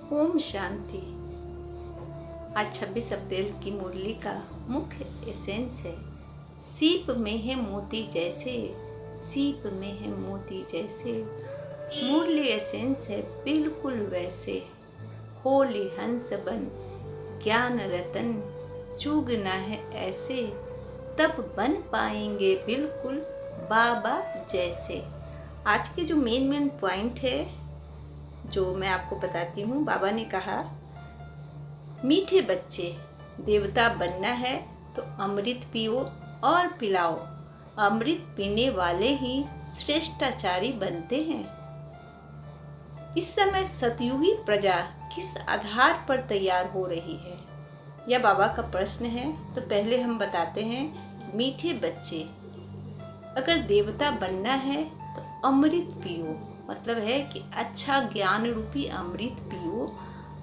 ओम शांति। आज 26 अप्रैल की मुरली का मुख्य एसेंस है, सीप में है मोती जैसे, सीप में है मोती जैसे। मुरली एसेंस है बिल्कुल वैसे, होली हंस बन ज्ञान रतन, चूगना है ऐसे, तब बन पाएंगे बिल्कुल बाबा जैसे। आज के जो मेन पॉइंट है जो मैं आपको बताती हूँ, बाबा ने कहा मीठे बच्चे, देवता बनना है तो अमृत पियो और पिलाओ, अमृत पीने वाले ही श्रेष्ठाचारी बनते हैं। इस समय सतयुगी प्रजा किस आधार पर तैयार हो रही है, यह बाबा का प्रश्न है। तो पहले हम बताते हैं, मीठे बच्चे, अगर देवता बनना है तो अमृत पियो, मतलब है कि अच्छा ज्ञान रूपी अमृत पियो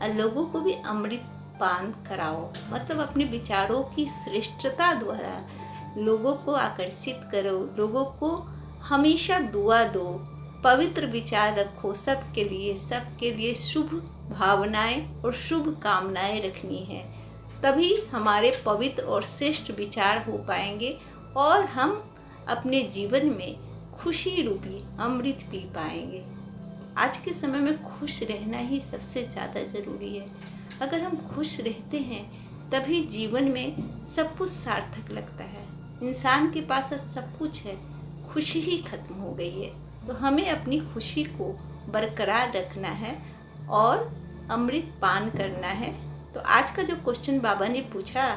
और लोगों को भी अमृत पान कराओ, मतलब अपने विचारों की श्रेष्ठता द्वारा लोगों को आकर्षित करो, लोगों को हमेशा दुआ दो, पवित्र विचार रखो, सबके लिए शुभ भावनाएं और शुभ कामनाएं रखनी है, तभी हमारे पवित्र और श्रेष्ठ विचार हो पाएंगे और हम अपने जीवन में खुशी रूपी अमृत पी पाएंगे। आज के समय में खुश रहना ही सबसे ज़्यादा ज़रूरी है। अगर हम खुश रहते हैं तभी जीवन में सब कुछ सार्थक लगता है। इंसान के पास सब कुछ है, खुशी ही खत्म हो गई है, तो हमें अपनी खुशी को बरकरार रखना है और अमृत पान करना है। तो आज का जो क्वेश्चन बाबा ने पूछा,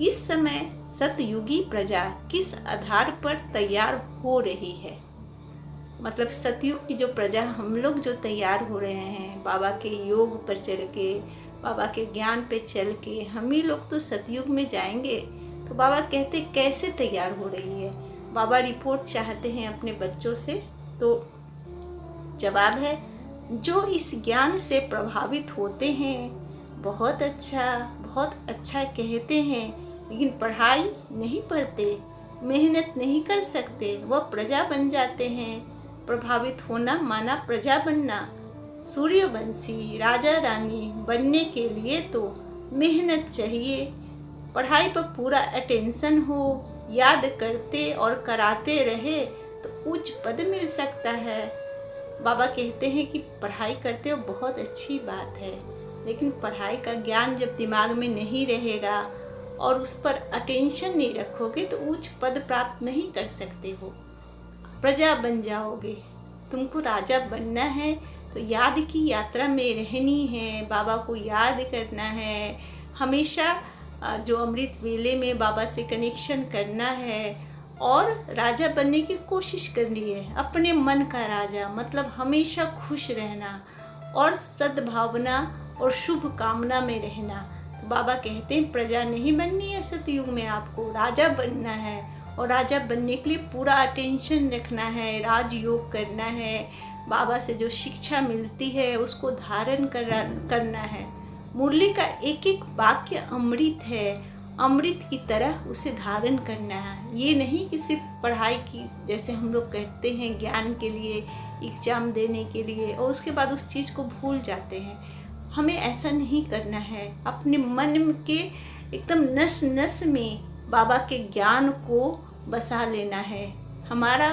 इस समय सतयुगी प्रजा किस आधार पर तैयार हो रही है, मतलब सतयुग की जो प्रजा, हम लोग जो तैयार हो रहे हैं बाबा के योग पर चल के, बाबा के ज्ञान पे चल के, हम ही लोग तो सतयुग में जाएंगे। तो बाबा कहते कैसे तैयार हो रही है, बाबा रिपोर्ट चाहते हैं अपने बच्चों से। तो जवाब है, जो इस ज्ञान से प्रभावित होते हैं बहुत अच्छा कहते हैं, लेकिन पढ़ाई नहीं पढ़ते, मेहनत नहीं कर सकते, वह प्रजा बन जाते हैं। प्रभावित होना माना प्रजा बनना। सूर्यवंशी राजा रानी बनने के लिए तो मेहनत चाहिए, पढ़ाई पर पूरा अटेंशन हो, याद करते और कराते रहे तो उच्च पद मिल सकता है। बाबा कहते हैं कि पढ़ाई करते हो बहुत अच्छी बात है, लेकिन पढ़ाई का ज्ञान जब दिमाग में नहीं रहेगा और उस पर अटेंशन नहीं रखोगे तो उच्च पद प्राप्त नहीं कर सकते हो, प्रजा बन जाओगे। तुमको राजा बनना है तो याद की यात्रा में रहनी है, बाबा को याद करना है, हमेशा जो अमृत वेले में बाबा से कनेक्शन करना है और राजा बनने की कोशिश करनी है। अपने मन का राजा, मतलब हमेशा खुश रहना और सद्भावना और शुभ कामना में रहना। तो बाबा कहते हैं प्रजा नहीं बननी है सतयुग में, आपको राजा बनना है और राजा बनने के लिए पूरा अटेंशन रखना है, राजयोग करना है, बाबा से जो शिक्षा मिलती है उसको धारण करना है। मुरली का एक एक वाक्य अमृत है, अमृत की तरह उसे धारण करना है। ये नहीं कि सिर्फ पढ़ाई की, जैसे हम लोग कहते हैं ज्ञान के लिए, एग्जाम देने के लिए, और उसके बाद उस चीज़ को भूल जाते हैं। हमें ऐसा नहीं करना है, अपने मन के एकदम नस नस में बाबा के ज्ञान को बसा लेना है। हमारा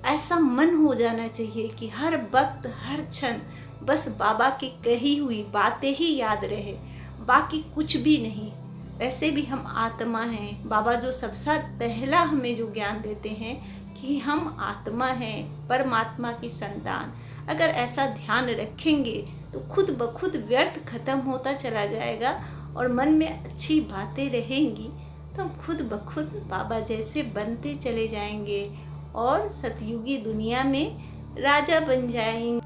ऐसा मन हो जाना चाहिए कि हर वक्त हर क्षण बस बाबा की कही हुई बातें ही याद रहे, बाकी कुछ भी नहीं। वैसे भी हम आत्मा हैं, बाबा जो सबसे पहला हमें जो ज्ञान देते हैं कि हम आत्मा हैं, परमात्मा की संतान। अगर ऐसा ध्यान रखेंगे तो खुद ब खुद व्यर्थ खत्म होता चला जाएगा और मन में अच्छी बातें रहेंगी, तो हम खुद ब खुद बाबा जैसे बनते चले जाएंगे और सतयुगी दुनिया में राजा बन जाएंगे।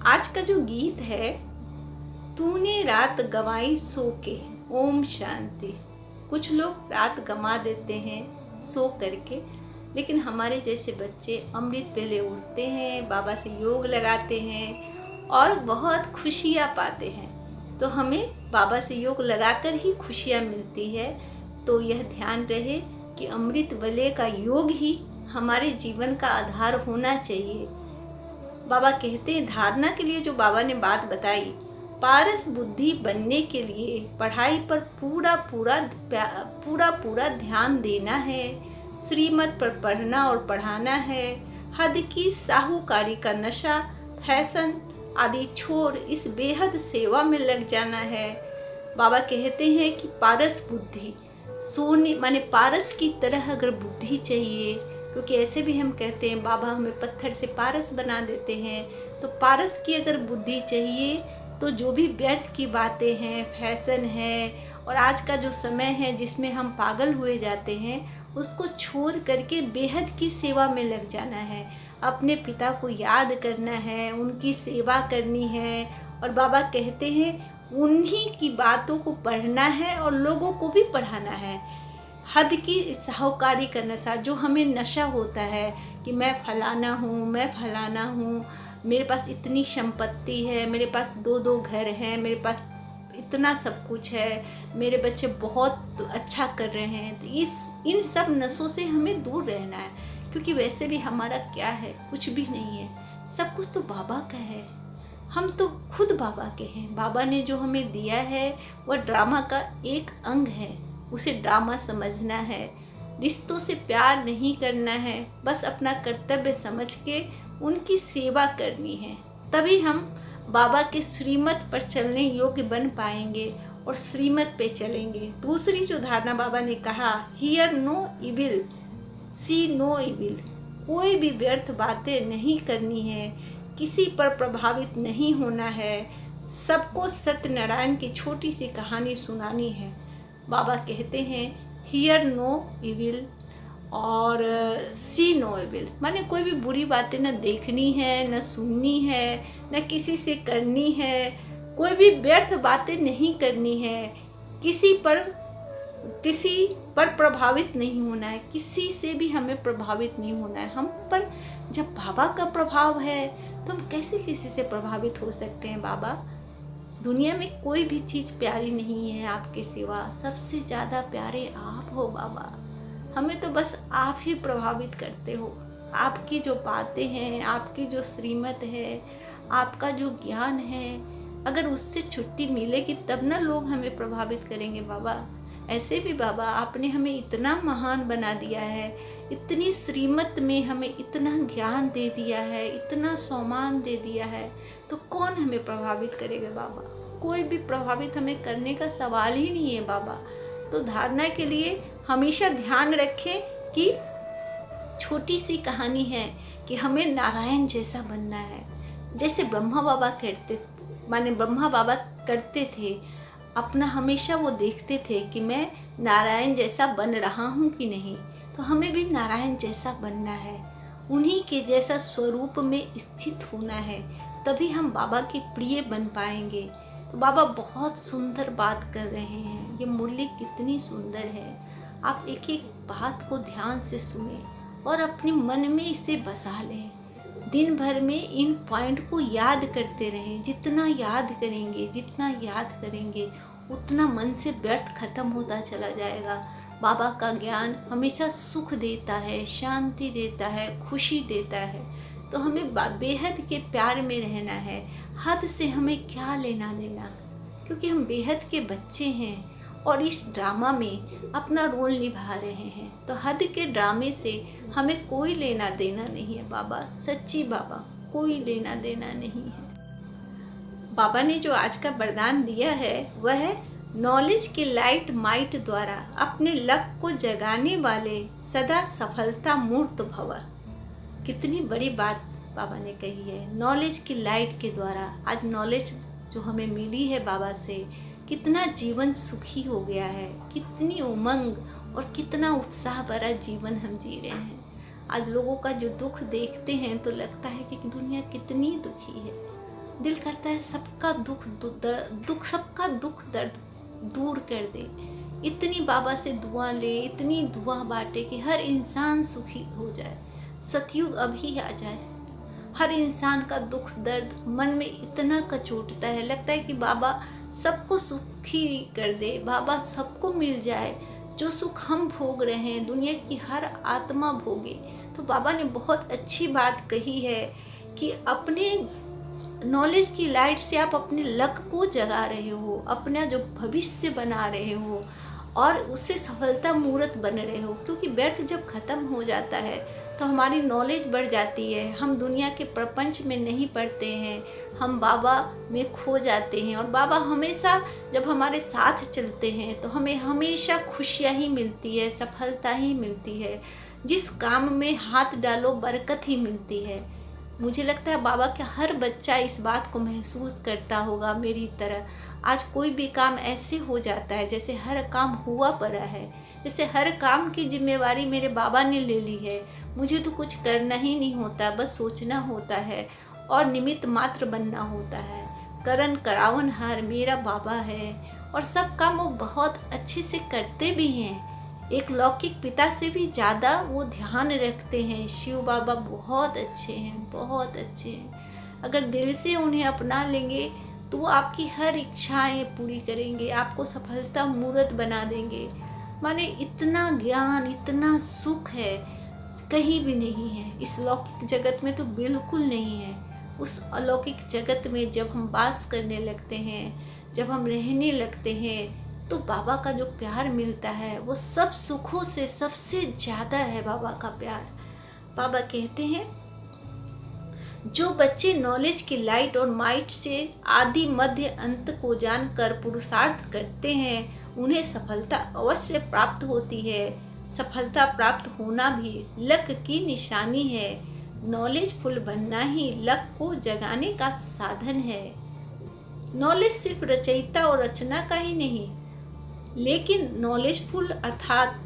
आज का जो गीत है, तूने रात गंवाई सो के, ओम शांति। कुछ लोग रात गंवा देते हैं सो करके, लेकिन हमारे जैसे बच्चे अमृत वेले उठते हैं, बाबा से योग लगाते हैं और बहुत खुशियाँ पाते हैं। तो हमें बाबा से योग लगाकर ही खुशियाँ मिलती है। तो यह ध्यान रहे कि अमृत वेले का योग ही हमारे जीवन का आधार होना चाहिए। बाबा कहते हैं, धारणा के लिए जो बाबा ने बात बताई, पारस बुद्धि बनने के लिए पढ़ाई पर पूरा पूरा ध्यान देना है। श्रीमत पर पढ़ना और पढ़ाना है। हद की साहूकारी का नशा, फैशन आदि छोड़ इस बेहद सेवा में लग जाना है। बाबा कहते हैं कि पारस बुद्धि, सोने माने पारस की तरह अगर बुद्धि चाहिए, क्योंकि ऐसे भी हम कहते हैं बाबा हमें पत्थर से पारस बना देते हैं, तो पारस की अगर बुद्धि चाहिए तो जो भी व्यर्थ की बातें हैं, फैशन है और आज का जो समय है जिसमें हम पागल हुए जाते हैं, उसको छोड़ करके बेहद की सेवा में लग जाना है। अपने पिता को याद करना है, उनकी सेवा करनी है। और बाबा कहते हैं उन्हीं की बातों को पढ़ना है और लोगों को भी पढ़ाना है। हद की साहूकारी का नशा, जो हमें नशा होता है कि मैं फलाना हूँ, मैं फलाना हूँ, मेरे पास इतनी संपत्ति है, मेरे पास 2-2 घर हैं, मेरे पास इतना सब कुछ है, मेरे बच्चे बहुत अच्छा कर रहे हैं, तो इन सब नशों से हमें दूर रहना है। क्योंकि वैसे भी हमारा क्या है, कुछ भी नहीं है, सब कुछ तो बाबा का है। हम तो खुद बाबा के हैं। बाबा ने जो हमें दिया है वह ड्रामा का एक अंग है, उसे ड्रामा समझना है। रिश्तों से प्यार नहीं करना है, बस अपना कर्तव्य समझ के उनकी सेवा करनी है। तभी हम बाबा के श्रीमत पर चलने योग्य बन पाएंगे और श्रीमत पे चलेंगे। दूसरी जो धारणा बाबा ने कहा, hear no evil, see no evil, कोई भी व्यर्थ बातें नहीं करनी है, किसी पर प्रभावित नहीं होना है, सबको सत्यनारायण की छोटी सी कहानी सुनानी है। बाबा कहते हैं हियर नो इविल और सी नो इविल, माने कोई भी बुरी बातें न देखनी है, न सुननी है, न किसी से करनी है, कोई भी व्यर्थ बातें नहीं करनी है, किसी पर प्रभावित नहीं होना है, किसी से भी हमें प्रभावित नहीं होना है। हम पर जब बाबा का प्रभाव है तो हम कैसे किसी से प्रभावित हो सकते हैं। बाबा, दुनिया में कोई भी चीज़ प्यारी नहीं है आपके सिवा, सबसे ज़्यादा प्यारे आप हो बाबा। हमें तो बस आप ही प्रभावित करते हो। आपकी जो बातें हैं, आपकी जो श्रीमत है, आपका जो ज्ञान है, अगर उससे छुट्टी मिलेगी तब ना लोग हमें प्रभावित करेंगे बाबा। ऐसे भी बाबा आपने हमें इतना महान बना दिया है, इतनी श्रीमत में हमें इतना ज्ञान दे दिया है, इतना सम्मान दे दिया है, तो कौन हमें प्रभावित करेगा बाबा। कोई भी प्रभावित हमें करने का सवाल ही नहीं है बाबा। तो धारणा के लिए हमेशा ध्यान रखें कि छोटी सी कहानी है कि हमें नारायण जैसा बनना है। जैसे ब्रह्मा बाबा करते थे, अपना हमेशा वो देखते थे कि मैं नारायण जैसा बन रहा हूँ कि नहीं, तो हमें भी नारायण जैसा बनना है, उन्हीं के जैसा स्वरूप में स्थित होना है, तभी हम बाबा के प्रिय बन पाएंगे। तो बाबा बहुत सुंदर बात कर रहे हैं, ये मुरली कितनी सुंदर है। आप एक एक बात को ध्यान से सुने और अपने मन में इसे बसा लें। दिन भर में इन पॉइंट को याद करते रहें। जितना याद करेंगे उतना मन से व्यर्थ खत्म होता चला जाएगा। बाबा का ज्ञान हमेशा सुख देता है, शांति देता है, खुशी देता है। तो हमें बेहद के प्यार में रहना है। हद से हमें क्या लेना देना, क्योंकि हम बेहद के बच्चे हैं और इस ड्रामा में अपना रोल निभा रहे हैं। तो हद के ड्रामे से हमें कोई लेना देना नहीं है बाबा, सच्ची बाबा, कोई लेना देना नहीं है। बाबा ने जो आज का वरदान दिया है वह है नॉलेज के लाइट माइट द्वारा अपने लक को जगाने वाले सदा सफलता मूर्त भव। कितनी बड़ी बात बाबा ने कही है। नॉलेज की लाइट के द्वारा आज नॉलेज जो हमें मिली है बाबा से, कितना जीवन सुखी हो गया है, कितनी उमंग और कितना उत्साह भरा जीवन हम जी रहे हैं। आज लोगों का जो दुख देखते हैं तो लगता है कि दुनिया कितनी दुखी है। दिल करता है सबका सबका दुख दर्द दूर कर दे। इतनी बाबा से दुआ ले, इतनी दुआ बांटे कि हर इंसान सुखी हो जाए, सतयुग अभी आ जाए। हर इंसान का दुख दर्द मन में इतना कचोटता है, लगता है कि बाबा सबको सुखी कर दे, बाबा सबको मिल जाए। जो सुख हम भोग रहे हैं दुनिया की हर आत्मा भोगे। तो बाबा ने बहुत अच्छी बात कही है कि अपने नॉलेज की लाइट से आप अपने लक को जगा रहे हो, अपना जो भविष्य बना रहे हो और उससे सफलता मूर्त बन रहे हो। क्योंकि व्यर्थ जब ख़त्म हो जाता है तो हमारी नॉलेज बढ़ जाती है, हम दुनिया के प्रपंच में नहीं पढ़ते हैं, हम बाबा में खो जाते हैं। और बाबा हमेशा जब हमारे साथ चलते हैं तो हमें हमेशा खुशियाँ ही मिलती है, सफलता ही मिलती है। जिस काम में हाथ डालो बरकत ही मिलती है। मुझे लगता है बाबा का हर बच्चा इस बात को महसूस करता होगा मेरी तरह। आज कोई भी काम ऐसे हो जाता है जैसे हर काम हुआ पड़ा है, जैसे हर काम की जिम्मेवारी मेरे बाबा ने ले ली है। मुझे तो कुछ करना ही नहीं होता, बस सोचना होता है और निमित्त मात्र बनना होता है। करण करावन हार मेरा बाबा है और सब काम वो बहुत अच्छे से करते भी हैं। एक लौकिक पिता से भी ज़्यादा वो ध्यान रखते हैं। शिव बाबा बहुत अच्छे हैं, बहुत अच्छे हैं। अगर दिल से उन्हें अपना लेंगे तो वो आपकी हर इच्छाएं पूरी करेंगे, आपको सफलता मूर्त बना देंगे। माने इतना ज्ञान, इतना सुख है कहीं भी नहीं है, इस लौकिक जगत में तो बिल्कुल नहीं है। उस अलौकिक जगत में जब हम वास करने लगते हैं, जब हम रहने लगते हैं, तो बाबा का जो प्यार मिलता है वो सब सुखों से सबसे ज़्यादा है बाबा का प्यार। बाबा कहते हैं जो बच्चे नॉलेज की लाइट और माइट से आदि मध्य अंत को जानकर पुरुषार्थ करते हैं उन्हें सफलता अवश्य प्राप्त होती है। सफलता प्राप्त होना भी लक की निशानी है। नॉलेजफुल बनना ही लक को जगाने का साधन है। नॉलेज सिर्फ रचयिता और रचना का ही नहीं, लेकिन नॉलेजफुल अर्थात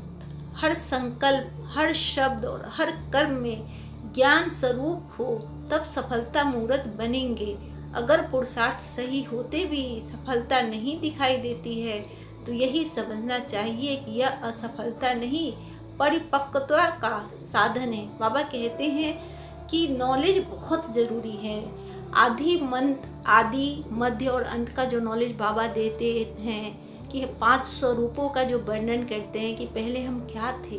हर संकल्प, हर शब्द और हर कर्म में ज्ञान स्वरूप हो, तब सफलता मूर्त बनेंगे। अगर पुरुषार्थ सही होते भी सफलता नहीं दिखाई देती है तो यही समझना चाहिए कि यह असफलता नहीं, परिपक्वता का साधन है। बाबा कहते हैं कि नॉलेज बहुत ज़रूरी है। आदि मध्य और अंत का जो नॉलेज बाबा देते हैं कि 5 स्वरूपों का जो वर्णन करते हैं कि पहले हम क्या थे,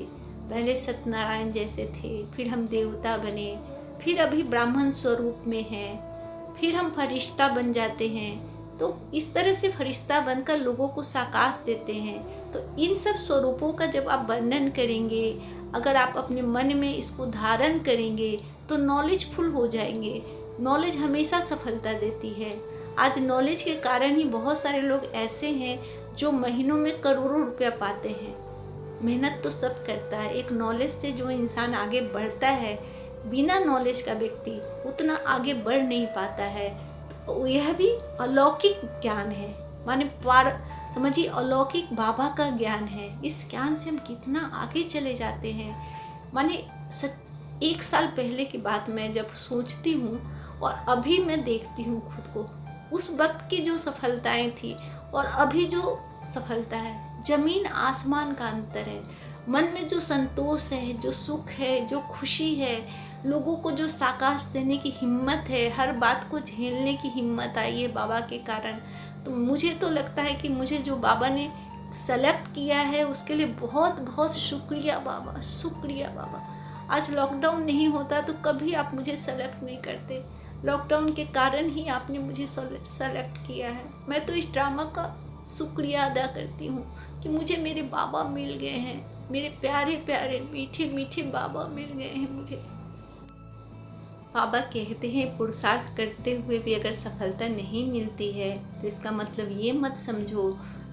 पहले सत्यनारायण जैसे थे, फिर हम देवता बने, फिर अभी ब्राह्मण स्वरूप में हैं, फिर हम फरिश्ता बन जाते हैं। तो इस तरह से फरिश्ता बनकर लोगों को साकाश देते हैं। तो इन सब स्वरूपों का जब आप वर्णन करेंगे, अगर आप अपने मन में इसको धारण करेंगे तो नॉलेजफुल हो जाएंगे। नॉलेज हमेशा सफलता देती है। आज नॉलेज के कारण ही बहुत सारे लोग ऐसे हैं जो महीनों में करोड़ों रुपया पाते हैं। मेहनत तो सब करता है, एक नॉलेज से जो इंसान आगे बढ़ता है, बिना नॉलेज का व्यक्ति उतना आगे बढ़ नहीं पाता है। तो यह भी अलौकिक ज्ञान है, माने पार समझिए अलौकिक बाबा का ज्ञान है। इस ज्ञान से हम कितना आगे चले जाते हैं। माने 1 साल पहले की बात मैं जब सोचती हूँ और अभी मैं देखती हूँ खुद को, उस वक्त की जो सफलताएं थी और अभी जो सफलता है, जमीन आसमान का अंतर है। मन में जो संतोष है, जो सुख है, जो खुशी है, लोगों को जो साकाश देने की हिम्मत है, हर बात को झेलने की हिम्मत आई है बाबा के कारण। तो मुझे तो लगता है कि मुझे जो बाबा ने सेलेक्ट किया है उसके लिए बहुत बहुत शुक्रिया बाबा, शुक्रिया बाबा। आज लॉकडाउन नहीं होता तो कभी आप मुझे सेलेक्ट नहीं करते। लॉकडाउन के कारण ही आपने मुझे सेलेक्ट किया है। मैं तो इस ड्रामा का शुक्रिया अदा करती हूँ कि मुझे मेरे बाबा मिल गए हैं, मेरे प्यारे प्यारे मीठे मीठे बाबा मिल गए हैं मुझे। बाबा कहते हैं पुरुषार्थ करते हुए भी अगर सफलता नहीं मिलती है तो इसका मतलब ये मत समझो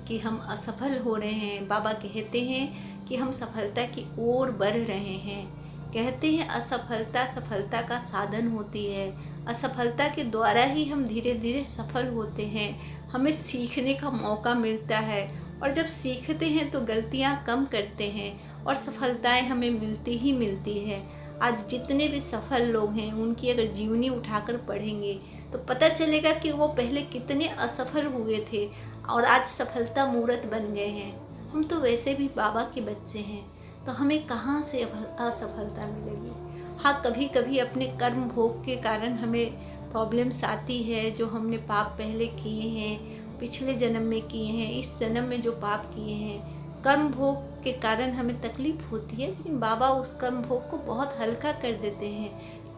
कि हम असफल हो रहे हैं। बाबा कहते हैं कि हम सफलता की ओर बढ़ रहे हैं। कहते हैं असफलता सफलता का साधन होती है। असफलता के द्वारा ही हम धीरे धीरे सफल होते हैं। हमें सीखने का मौका मिलता है और जब सीखते हैं तो गलतियां कम करते हैं और सफलताएं हमें मिलती ही मिलती है। आज जितने भी सफल लोग हैं उनकी अगर जीवनी उठाकर पढ़ेंगे तो पता चलेगा कि वो पहले कितने असफल हुए थे और आज सफलता मूर्त बन गए हैं। हम तो वैसे भी बाबा के बच्चे हैं, तो हमें कहाँ से असफलता मिलेगी। हाँ, कभी कभी अपने कर्म भोग के कारण हमें प्रॉब्लम्स आती है, जो हमने पाप पहले किए हैं, पिछले जन्म में किए हैं, इस जन्म में जो पाप किए हैं, कर्म भोग के कारण हमें तकलीफ होती है। लेकिन बाबा उस कर्म भोग को बहुत हल्का कर देते हैं।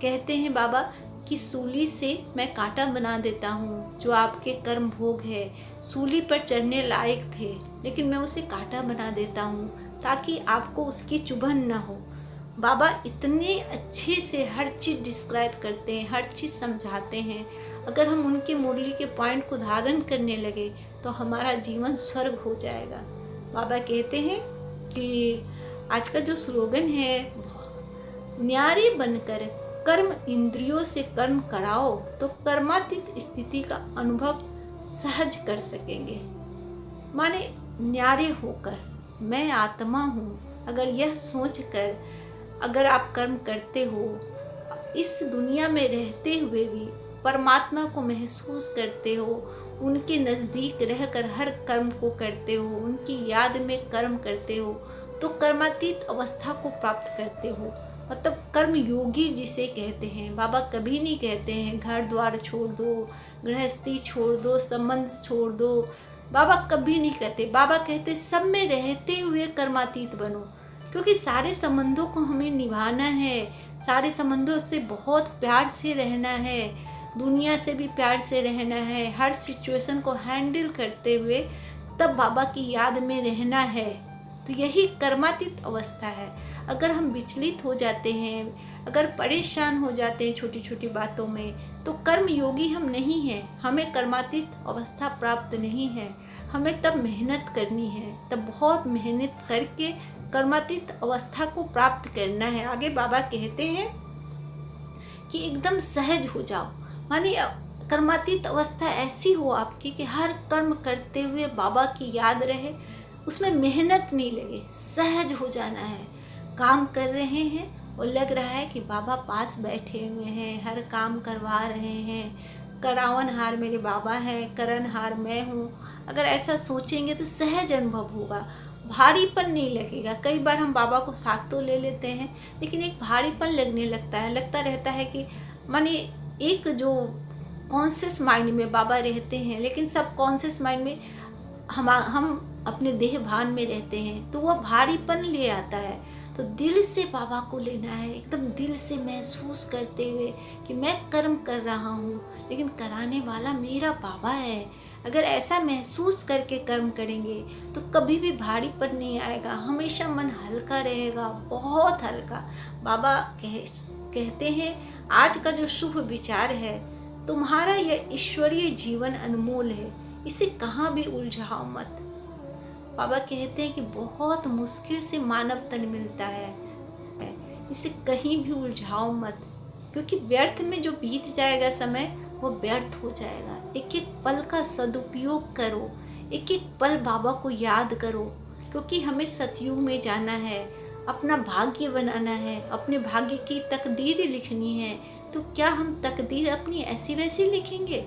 कहते हैं बाबा कि सूली से मैं कांटा बना देता हूँ, जो आपके कर्म भोग है सूली पर चढ़ने लायक थे, लेकिन मैं उसे कांटा बना देता हूँ ताकि आपको उसकी चुभन ना हो। बाबा इतने अच्छे से हर चीज़ डिस्क्राइब करते हैं, हर चीज़ समझाते हैं। अगर हम उनके मुरली के पॉइंट को धारण करने लगे तो हमारा जीवन स्वर्ग हो जाएगा। बाबा कहते हैं कि आज का जो स्लोगन है, न्यारी बनकर कर्म इंद्रियों से कर्म कराओ तो कर्मातीत स्थिति का अनुभव सहज कर सकेंगे। माने न्यारे होकर, मैं आत्मा हूँ, अगर यह सोचकर अगर आप कर्म करते हो, इस दुनिया में रहते हुए भी परमात्मा को महसूस करते हो, उनके नज़दीक रहकर हर कर्म को करते हो, उनकी याद में कर्म करते हो, तो कर्मातीत अवस्था को प्राप्त करते हो। मतलब कर्म योगी जिसे कहते हैं। बाबा कभी नहीं कहते हैं घर द्वार छोड़ दो, गृहस्थी छोड़ दो, संबंध छोड़ दो। बाबा कभी नहीं कहते। बाबा कहते सब में रहते हुए कर्मातीत बनो, क्योंकि सारे संबंधों को हमें निभाना है, सारे संबंधों से बहुत प्यार से रहना है, दुनिया से भी प्यार से रहना है, हर सिचुएशन को हैंडल करते हुए तब बाबा की याद में रहना है। तो यही कर्मातीत अवस्था है। अगर हम विचलित हो जाते हैं, अगर परेशान हो जाते हैं छोटी छोटी बातों में, तो कर्म योगी हम नहीं हैं, हमें कर्मातीत अवस्था प्राप्त नहीं है। हमें तब मेहनत करनी है, तब बहुत मेहनत करके कर्मातीत अवस्था को प्राप्त करना है। आगे बाबा कहते हैं कि एकदम सहज हो जाओ, माने कर्मातीत अवस्था ऐसी हो आपकी कि हर कर्म करते हुए बाबा की याद रहे, उसमें मेहनत नहीं लगे, सहज हो जाना है। काम कर रहे हैं और लग रहा है कि बाबा पास बैठे हुए हैं, हर काम करवा रहे हैं, करावनहार मेरे बाबा हैं, करनहार मैं हूँ। अगर ऐसा सोचेंगे तो सहज अनुभव होगा, भारीपन नहीं लगेगा। कई बार हम बाबा को साथ तो ले लेते हैं, लेकिन एक भारीपन लगने लगता है, लगता रहता है कि माने एक जो कॉन्शियस माइंड में बाबा रहते हैं, लेकिन सब कॉन्शियस माइंड में हम अपने देह भान में रहते हैं, तो वह भारीपन ले आता है। तो दिल से बाबा को लेना है, एकदम दिल से महसूस करते हुए कि मैं कर्म कर रहा हूँ, लेकिन कराने वाला मेरा बाबा है। अगर ऐसा महसूस करके कर्म करेंगे तो कभी भी भारीपन नहीं आएगा, हमेशा मन हल्का रहेगा, बहुत हल्का। बाबा कहते हैं आज का जो शुभ विचार है, तुम्हारा यह ईश्वरीय जीवन अनमोल है, इसे कहाँ भी उलझाओ मत। बाबा कहते हैं कि बहुत मुश्किल से मानव तन मिलता है, इसे कहीं भी उलझाओ मत, क्योंकि व्यर्थ में जो बीत जाएगा समय वो व्यर्थ हो जाएगा। एक एक पल का सदुपयोग करो, एक एक पल बाबा को याद करो, क्योंकि हमें सतयुग में जाना है, अपना भाग्य बनाना है, अपने भाग्य की तकदीर लिखनी है। तो क्या हम तकदीर अपनी ऐसी वैसी लिखेंगे?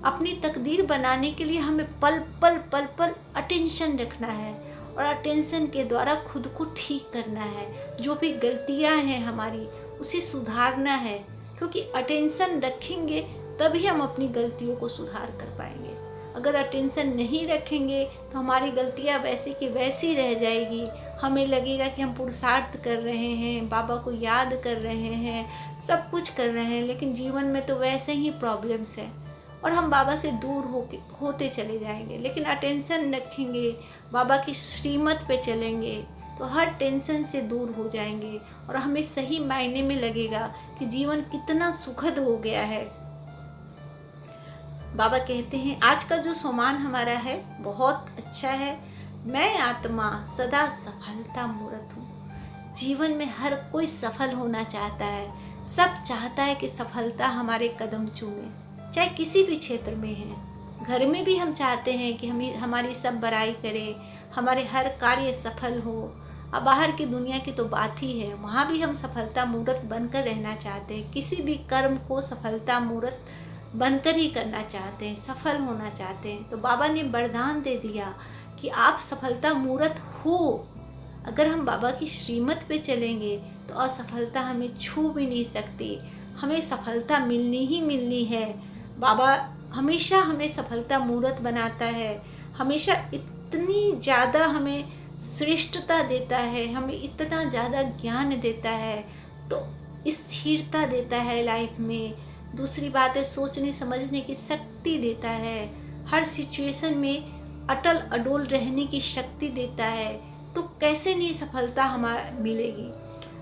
अपनी तकदीर बनाने के लिए हमें पल पल पल पल अटेंशन रखना है, और अटेंशन के द्वारा खुद को ठीक करना है। जो भी गलतियां हैं हमारी उसे सुधारना है, क्योंकि अटेंशन रखेंगे तभी हम अपनी गलतियों को सुधार कर पाएंगे। अगर अटेंशन नहीं रखेंगे तो हमारी गलतियां वैसी की वैसी रह जाएगी। हमें लगेगा कि हम पुरुषार्थ कर रहे हैं, बाबा को याद कर रहे हैं, सब कुछ कर रहे हैं, लेकिन जीवन में तो वैसे ही प्रॉब्लम्स हैं और हम बाबा से दूर होते चले जाएंगे। लेकिन अटेंशन रखेंगे, बाबा की श्रीमत पे चलेंगे तो हर टेंशन से दूर हो जाएंगे और हमें सही मायने में लगेगा कि जीवन कितना सुखद हो गया है। बाबा कहते हैं आज का जो सम्मान हमारा है बहुत अच्छा है। मैं आत्मा सदा सफलता मूर्त हूँ। जीवन में हर कोई सफल होना चाहता है, सब चाहता है कि सफलता हमारे कदम चूमे, चाहे किसी भी क्षेत्र में है। घर में भी हम चाहते हैं कि हमारी सब बड़ाई करे, हमारे हर कार्य सफल हो। अब बाहर की दुनिया की तो बात ही है, वहाँ भी हम सफलता मूर्त बनकर रहना चाहते हैं। किसी भी कर्म को सफलता मूर्त बनकर ही करना चाहते हैं, सफल होना चाहते हैं। तो बाबा ने वरदान दे दिया कि आप सफलता मूर्त हो। अगर हम बाबा की श्रीमत पे चलेंगे तो असफलता हमें छू भी नहीं सकती, हमें सफलता मिलनी ही मिलनी है। बाबा हमेशा हमें सफलता मूर्त बनाता है, हमेशा इतनी ज़्यादा हमें श्रेष्ठता देता है, हमें इतना ज़्यादा ज्ञान देता है, तो स्थिरता देता है लाइफ में। दूसरी बात है सोचने समझने की शक्ति देता है, हर सिचुएशन में अटल अडोल रहने की शक्ति देता है। तो कैसे नहीं सफलता हमें मिलेगी।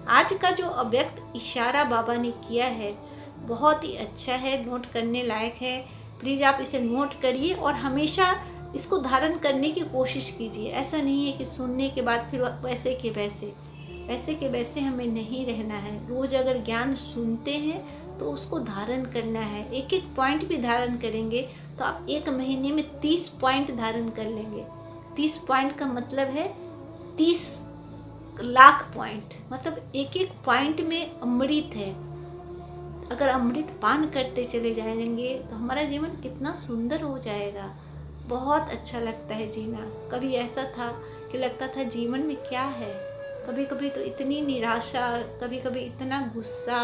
आज का जो अव्यक्त इशारा बाबा ने किया है बहुत ही अच्छा है, नोट करने लायक है। प्लीज़ आप इसे नोट करिए और हमेशा इसको धारण करने की कोशिश कीजिए। ऐसा नहीं है कि सुनने के बाद फिर वैसे के वैसे हमें नहीं रहना है। रोज़ अगर ज्ञान सुनते हैं तो उसको धारण करना है। एक एक पॉइंट भी धारण करेंगे तो आप 1 महीने में 30 पॉइंट धारण कर लेंगे। 30 पॉइंट का मतलब है 30 लाख पॉइंट, मतलब एक एक पॉइंट में अमृत है। अगर अमृत पान करते चले जाएंगे तो हमारा जीवन कितना सुंदर हो जाएगा। बहुत अच्छा लगता है जीना। कभी ऐसा था कि लगता था जीवन में क्या है, कभी कभी तो इतनी निराशा, कभी कभी इतना गुस्सा,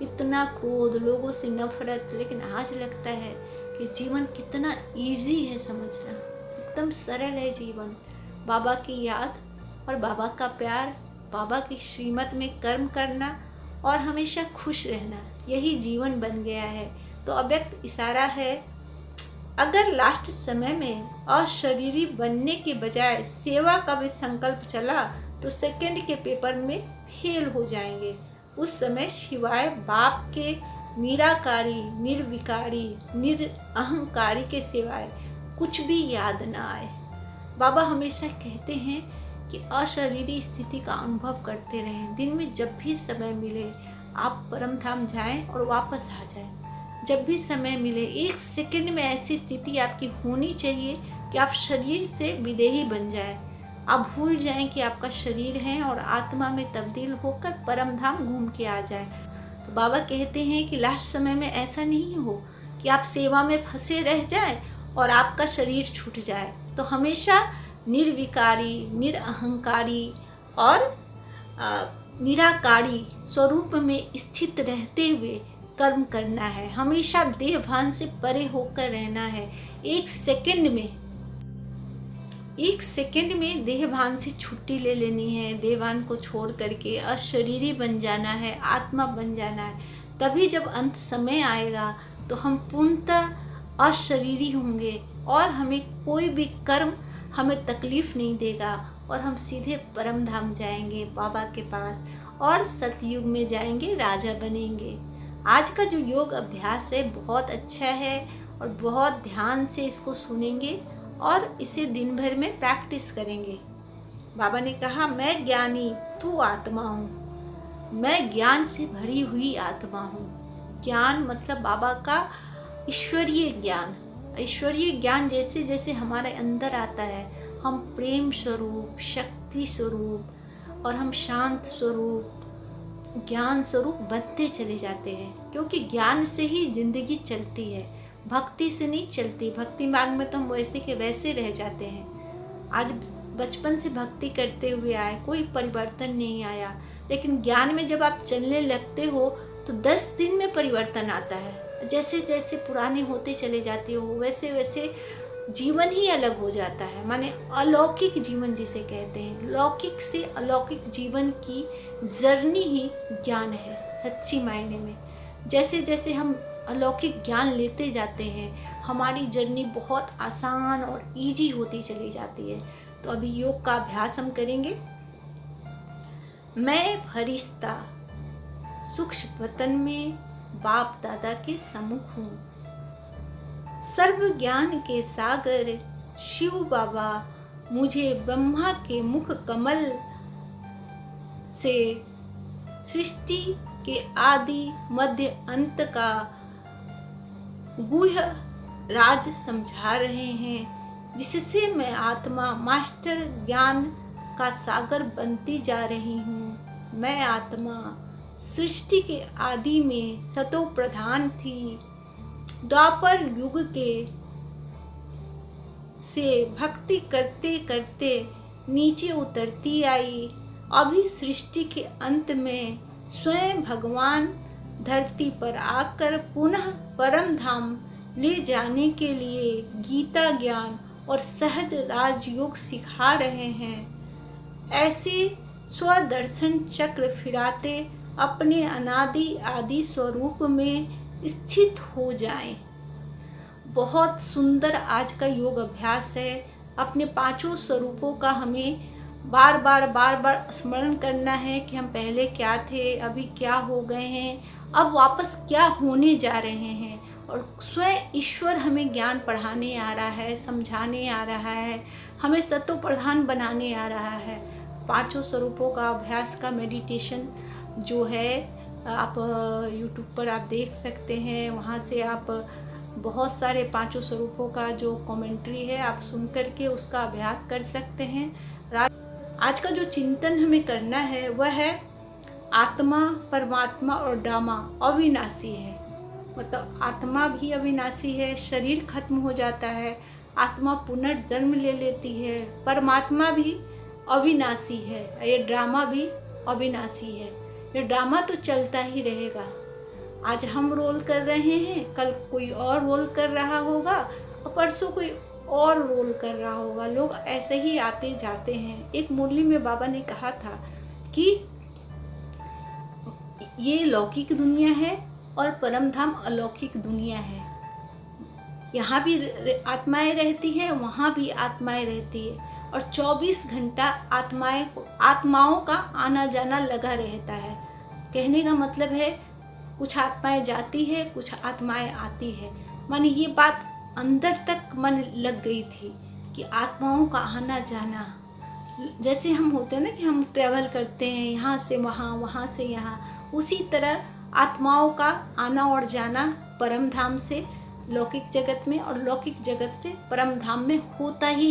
इतना क्रोध, लोगों से नफरत। लेकिन आज लगता है कि जीवन कितना इजी है समझना, एकदम सरल है जीवन। बाबा की याद और बाबा का प्यार, बाबा की श्रीमत में कर्म करना और हमेशा खुश रहना, यही जीवन बन गया है। तो अव्यक्त इशारा है, अगर लास्ट समय में अशरीरी बनने के बजाय सेवा का भी संकल्प चला तो सेकंड के पेपर में फेल हो जाएंगे। उस समय शिवाय बाप के निराकारी, निर्विकारी, निरअहंकारी के सिवाय कुछ भी याद न आए। बाबा हमेशा कहते हैं कि अशरीरी स्थिति का अनुभव करते रहें। दिन में जब भी समय मिले आप परम धाम जाएं और वापस आ जाएं। जब भी समय मिले 1 सेकंड में ऐसी स्थिति आपकी होनी चाहिए कि आप शरीर से विदेही बन जाए। आप भूल जाएं कि आपका शरीर है और आत्मा में तब्दील होकर परम धाम घूम के आ जाए। तो बाबा कहते हैं कि लास्ट समय में ऐसा नहीं हो कि आप सेवा में फंसे रह जाए और आपका शरीर छूट जाए। तो हमेशा निर्विकारी, निरअहंकारी और निराकारी स्वरूप में स्थित रहते हुए कर्म करना है। हमेशा देहभान से परे होकर रहना है। 1 सेकंड में देहभान से छुट्टी ले लेनी है। देहभान को छोड़ करके अशरीरी बन जाना है, आत्मा बन जाना है। तभी जब अंत समय आएगा तो हम पूर्णतः अशरीरी होंगे और हमें कोई भी कर्म हमें तकलीफ नहीं देगा और हम सीधे परम धाम जाएंगे बाबा के पास और सतयुग में जाएंगे, राजा बनेंगे। आज का जो योग अभ्यास है बहुत अच्छा है और बहुत ध्यान से इसको सुनेंगे और इसे दिन भर में प्रैक्टिस करेंगे। बाबा ने कहा, मैं ज्ञानी तू आत्मा हूँ, मैं ज्ञान से भरी हुई आत्मा हूँ। ज्ञान मतलब बाबा का ईश्वरीय ज्ञान। ईश्वरीय ज्ञान जैसे जैसे हमारे अंदर आता है हम प्रेम स्वरूप, शक्ति स्वरूप और हम शांत स्वरूप, ज्ञान स्वरूप बनते चले जाते हैं। क्योंकि ज्ञान से ही जिंदगी चलती है, भक्ति से नहीं चलती। भक्ति मार्ग में तो हम वैसे के वैसे रह जाते हैं। आज बचपन से भक्ति करते हुए आए, कोई परिवर्तन नहीं आया। लेकिन ज्ञान में जब आप चलने लगते हो तो 10 दिन में परिवर्तन आता है। जैसे जैसे पुराने होते चले जाते हो वैसे वैसे जीवन ही अलग हो जाता है। माने अलौकिक जीवन जिसे कहते हैं, लौकिक से अलौकिक जीवन की जर्नी ही ज्ञान है सच्ची मायने में। जैसे जैसे हम अलौकिक ज्ञान लेते जाते हैं हमारी जर्नी बहुत आसान और इजी होती चली जाती है। तो अभी योग का अभ्यास हम करेंगे। मैं फरिश्ता सूक्ष्म वतन में बाप दादा के सम्मुख हूँ। सर्व ज्ञान के सागर शिव बाबा मुझे ब्रह्मा के मुख कमल से सृष्टि के आदि मध्य अंत का गुह्य राज समझा रहे हैं, जिससे मैं आत्मा मास्टर ज्ञान का सागर बनती जा रही हूँ। मैं आत्मा सृष्टि के आदि में सतो प्रधान थी। द्वापर युग के से भक्ति करते करते नीचे उतरती आई। अभी सृष्टि के अंत में स्वयं भगवान धरती पर आकर पुनः परम धाम ले जाने के लिए गीता ज्ञान और सहज राजयोग सिखा रहे हैं। ऐसे स्वदर्शन चक्र फिराते अपने अनादि आदि स्वरूप में स्थित हो जाएं। बहुत सुंदर आज का योग अभ्यास है। अपने पांचों स्वरूपों का हमें बार बार स्मरण करना है कि हम पहले क्या थे, अभी क्या हो गए हैं, अब वापस क्या होने जा रहे हैं। और स्वयं ईश्वर हमें ज्ञान पढ़ाने आ रहा है, समझाने आ रहा है, हमें सतो प्रधान बनाने आ रहा है। पांचों स्वरूपों का अभ्यास का मेडिटेशन जो है आप यूट्यूब पर आप देख सकते हैं। वहाँ से आप बहुत सारे पांचों स्वरूपों का जो कमेंट्री है आप सुन करके उसका अभ्यास कर सकते हैं। आज का जो चिंतन हमें करना है वह है आत्मा, परमात्मा और डामा अविनाशी है। मतलब आत्मा भी अविनाशी है, शरीर खत्म हो जाता है, आत्मा पुनर्जन्म ले लेती है, परमात्मा भी अविनाशी है, ये ड्रामा भी अविनाशी है। ये ड्रामा तो चलता ही रहेगा। आज हम रोल कर रहे हैं, कल कोई और रोल कर रहा होगा और परसों कोई और रोल कर रहा होगा। लोग ऐसे ही आते जाते हैं। एक मुरली में बाबा ने कहा था कि ये लौकिक दुनिया है और परमधाम अलौकिक दुनिया है। यहाँ भी आत्माएं रहती हैं, वहाँ भी आत्माएं रहती है और 24 घंटा आत्माओं का आना जाना लगा रहता है। कहने का मतलब है कुछ आत्माएं जाती है, कुछ आत्माएं आती है। माने ये बात अंदर तक मन लग गई थी कि आत्माओं का आना जाना, जैसे हम होते हैं ना कि हम ट्रैवल करते हैं यहाँ से वहाँ, वहाँ से यहाँ, उसी तरह आत्माओं का आना और जाना परम धाम से लौकिक जगत में और लौकिक जगत से परम धाम में होता ही